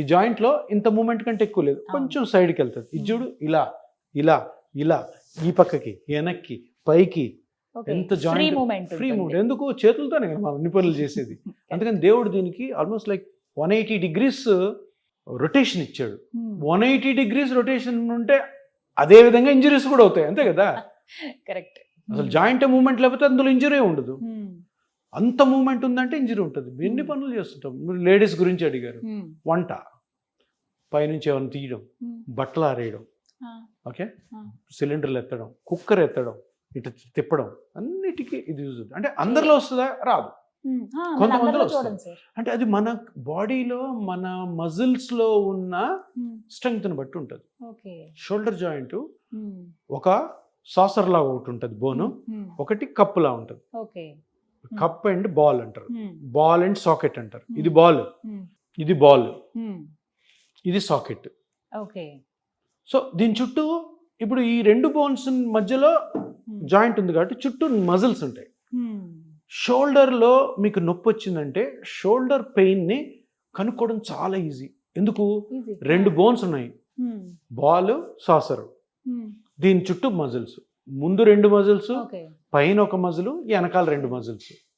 ఈ జాయింట్ లో ఇంత మూమెంట్ కంటే ఎక్కువ లేదు, కొంచెం సైడ్కి వెళ్తుంది. ఇది చూడు, ఇలా ఇలా ఇలా, ఈ పక్కకి వెనక్కి పైకి, ఎంత జాయింట్ ఫ్రీ మూమెంట్. ఎందుకు? చేతులతోనే కదా మనం అన్ని పనులు చేసేది. అందుకని దేవుడు దీనికి ఆల్మోస్ట్ లైక్ 180 degrees రొటేషన్ ఇచ్చాడు. 180 degrees రొటేషన్ ఉంటే అదే విధంగా ఇంజరీస్ కూడా అవుతాయి, అంతే కదా. కరెక్ట్. అసలు జాయింట్ మూమెంట్ లేకపోతే అందులో ఇంజరీ ఉండదు. అంత మూమెంట్ ఉందంటే ఇంజరీ ఉంటుంది. ఎన్ని పనులు చేస్తుంటాం. లేడీస్ గురించి అడిగారు. వంట, పైనుంచి ఏమైనా తీయడం, బట్టలు ఆరేయడం, ఓకే, సిలిండర్లు ఎత్తడం, కుక్కర్ ఎత్తడం, ఇటు తిప్పడం, అన్నిటికీ ఇది యూజ్ అవుతుంది. అంటే అందరిలో వస్తుందా? రాదు, కొంతమందిలో వస్తుంది. అంటే అది మన బాడీలో మన మజిల్స్ లో ఉన్న స్ట్రెంగ్త్ ని బట్టి ఉంటుంది. షోల్డర్ జాయింట్ ఒక సాసర్ లాగా ఒకటి ఉంటుంది బోను, ఒకటి కప్ లా ఉంటుంది. కప్ అండ్ బాల్ అంటారు, బాల్ అండ్ సాకెట్ అంటారు. ఇది బాల్, ఇది బాల్, ఇది సాకెట్. సో దీని చుట్టూ ఇప్పుడు ఈ రెండు బోన్స్ మధ్యలో జాయింట్ ఉంది కాబట్టి చుట్టూ మజిల్స్ ఉంటాయి. షోల్డర్ లో మీకు నొప్పి వచ్చిందంటే షోల్డర్ పెయిన్ ని కనుక్కోవడం చాలా ఈజీ. ఎందుకు? రెండు బోన్స్ ఉన్నాయి, బాల్, సాసర్, దీని చుట్టూ మజిల్స్. ముందు రెండు మజిల్స్, పైన ఒక మజిల్, వెనకాల రెండు మజిల్స్.